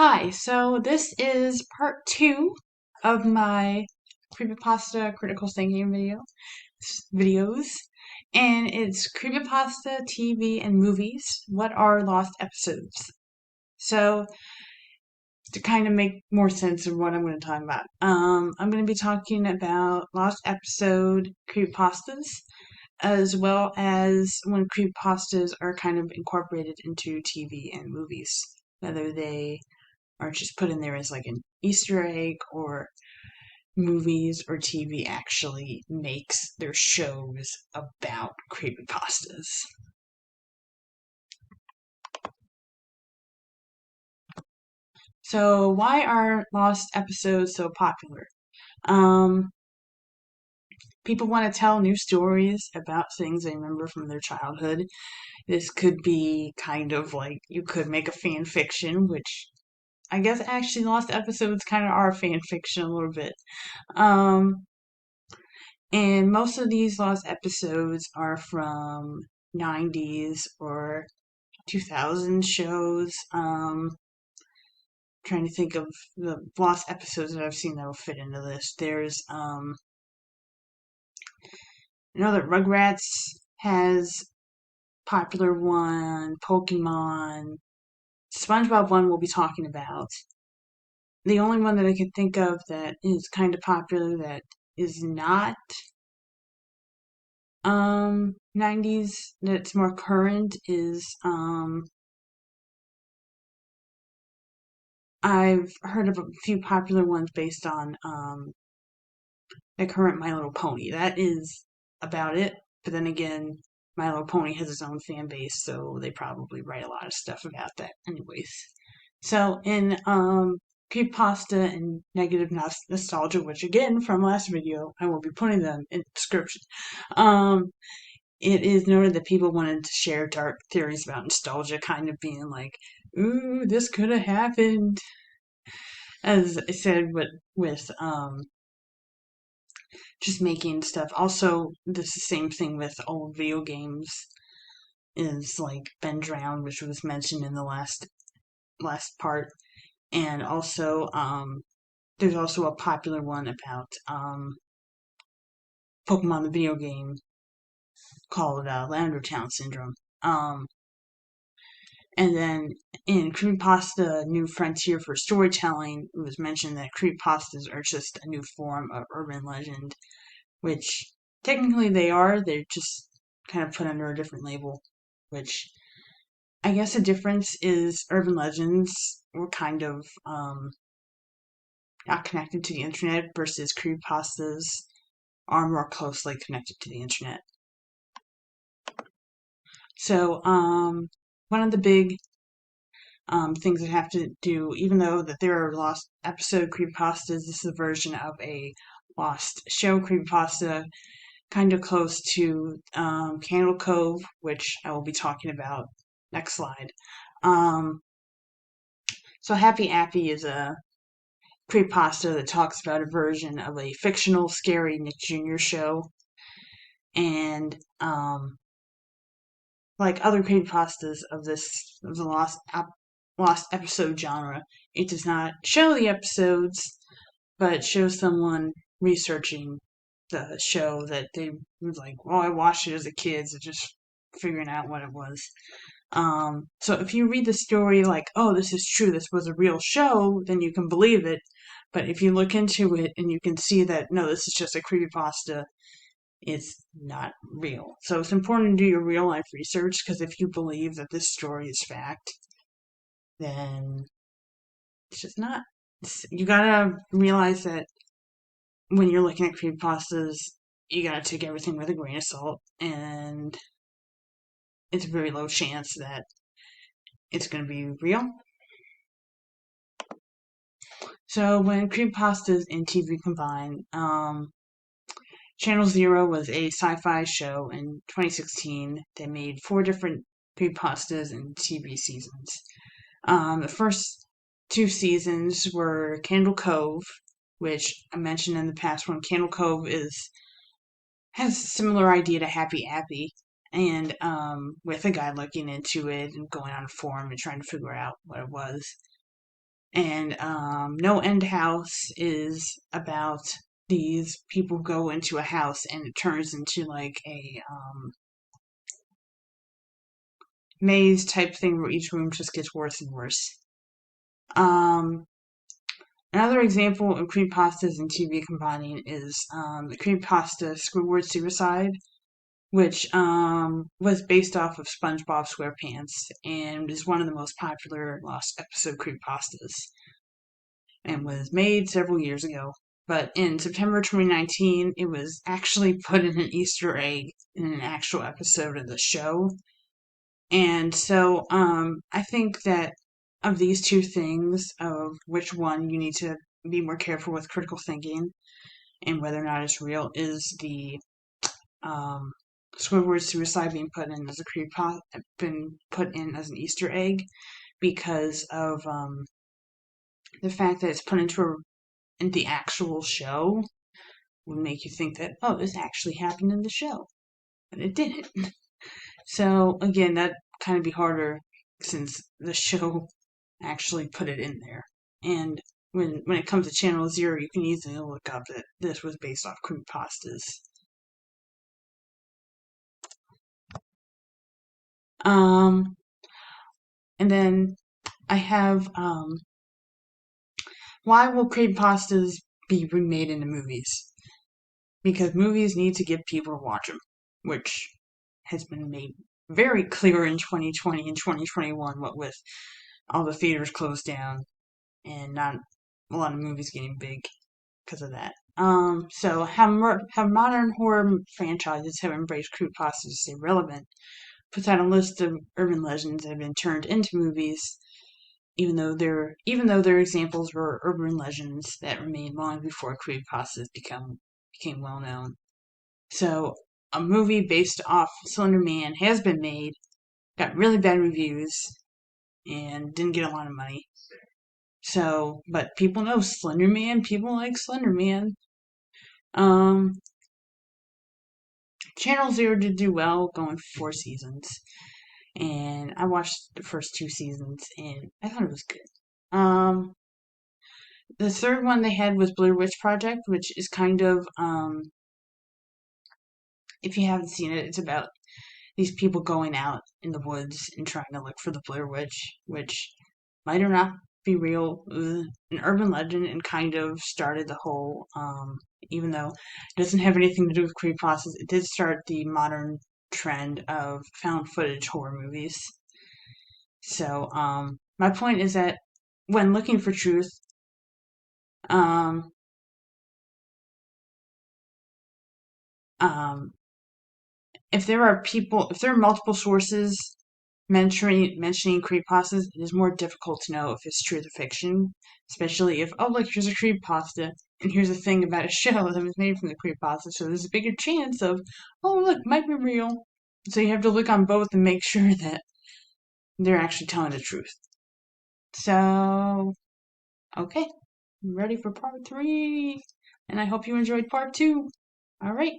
Hi, so this is part two of my Creepypasta critical thinking videos, and it's Creepypasta TV and movies. What are lost episodes? So to kind of make more sense of what I'm going to talk about, I'm going to be talking about lost episode creepypastas, as well as when creepypastas are kind of incorporated into TV and movies, whether they are just put in there as like an Easter egg, or movies or TV actually makes their shows about creepypastas. So why are lost episodes so popular? Um, People want to tell new stories about things they remember from their childhood. This could be kind of like you could make a fan fiction, which I guess actually lost episodes kind of are fan fiction a little bit. Um, And most of these lost episodes are from 90s or 2000 shows. Trying to think of the lost episodes that I've seen that will fit into this. There's I know that Rugrats has popular one, Pokemon, SpongeBob one we'll be talking about. The only one that I can think of that is kind of popular that is not 90s, that's more current, is I've heard of a few popular ones based on the current My Little Pony. That is about it. But then again, My Little Pony has its own fan base, so they probably write a lot of stuff about that anyways. So in creepypasta and negative nostalgia, which again from last video, I will be putting them in the description. Um it is noted that people wanted to share dark theories about nostalgia, kind of being like, ooh, this could have happened. As I said, with just making stuff. Also, this is the same thing with old video games. Is like Ben Drowned, which was mentioned in the last part, and also there's also a popular one about Pokemon the video game called Lavender Town Syndrome. And then in Creepypasta New Frontier for Storytelling, it was mentioned that creepypastas are just a new form of urban legend, which technically they are. They're just kind of put under a different label, which I guess the difference is urban legends were kind of not connected to the internet versus creepypastas are more closely connected to the internet. So, one of the big things that have to do, even though that there are lost episode creepypastas, this is a version of a lost show creepypasta, kind of close to Candle Cove, which I will be talking about next slide. Um, so Happy Appy is a creepypasta that talks about a version of a fictional, scary Nick Jr. show, and like other creepypastas of the lost episode genre, it does not show the episodes, but shows someone researching the show that they was like, well, I watched it as a kid, so just figuring out what it was. So if you read the story like, oh, this is true, this was a real show, then you can believe it. But if you look into it and you can see that, no, this is just a creepypasta, it's not real. So it's important to do your real life research, because if you believe that this story is fact, then it's just not. You gotta realize that when you're looking at creepypastas, you gotta take everything with a grain of salt, and it's a very low chance that it's gonna be real. So when creepypastas and TV combine, Channel Zero was a sci-fi show in 2016. They made 4 different creepypastas and TV seasons. The first 2 seasons were Candle Cove, which I mentioned in the past one. Candle Cove has a similar idea to Happy Appy, and with a guy looking into it and going on a forum and trying to figure out what it was. And No End House is about these people go into a house and it turns into like a maze type thing where each room just gets worse and worse. Um, Another example of creepypastas and TV combining is the creepypasta Squidward Suicide, which was based off of SpongeBob SquarePants and is one of the most popular lost episode creepypastas and was made several years ago. But in September 2019, it was actually put in an Easter egg in an actual episode of the show. And so I think that of these two things, of which one you need to be more careful with critical thinking and whether or not it's real, is the um, Squidward suicide being put in as a been put in as an Easter egg because of the fact that it's put in the actual show would make you think that, oh, this actually happened in the show, but it didn't. So again, that kind of be harder since the show actually put it in there. And when it comes to Channel Zero, you can easily look up that this was based off creepypastas. Um, and then I have why will creepypastas be remade into movies? Because movies need to get people to watch them, which has been made very clear in 2020 and 2021, what with all the theaters closed down and not a lot of movies getting big because of that. So how modern horror franchises have embraced creepypasta to stay relevant puts out a list of urban legends that have been turned into movies, even though their examples were urban legends that remained long before creepypastas became well known. So a movie based off Slender Man has been made, got really bad reviews, and didn't get a lot of money. So, but people know Slender Man. People like Slender Man. Um, Channel Zero did do well, going for 4 seasons, and I watched the first 2 seasons, and I thought it was good. The third one they had was Blair Witch Project, which is kind of if you haven't seen it, it's about these people going out in the woods and trying to look for the Blair Witch, which might or not be real, an urban legend, and kind of started the whole. Even though it doesn't have anything to do with creepypastas, it did start the modern trend of found footage horror movies. So, my point is that when looking for truth, um, um, if there are multiple sources mentioning creepypastas, it is more difficult to know if it's truth or fiction. Especially if, oh look, here's a creepypasta, and here's a thing about a show that was made from the creepypasta, so there's a bigger chance of, oh look, might be real. So you have to look on both and make sure that they're actually telling the truth. So, okay, I'm ready for part 3, and I hope you enjoyed part 2. All right.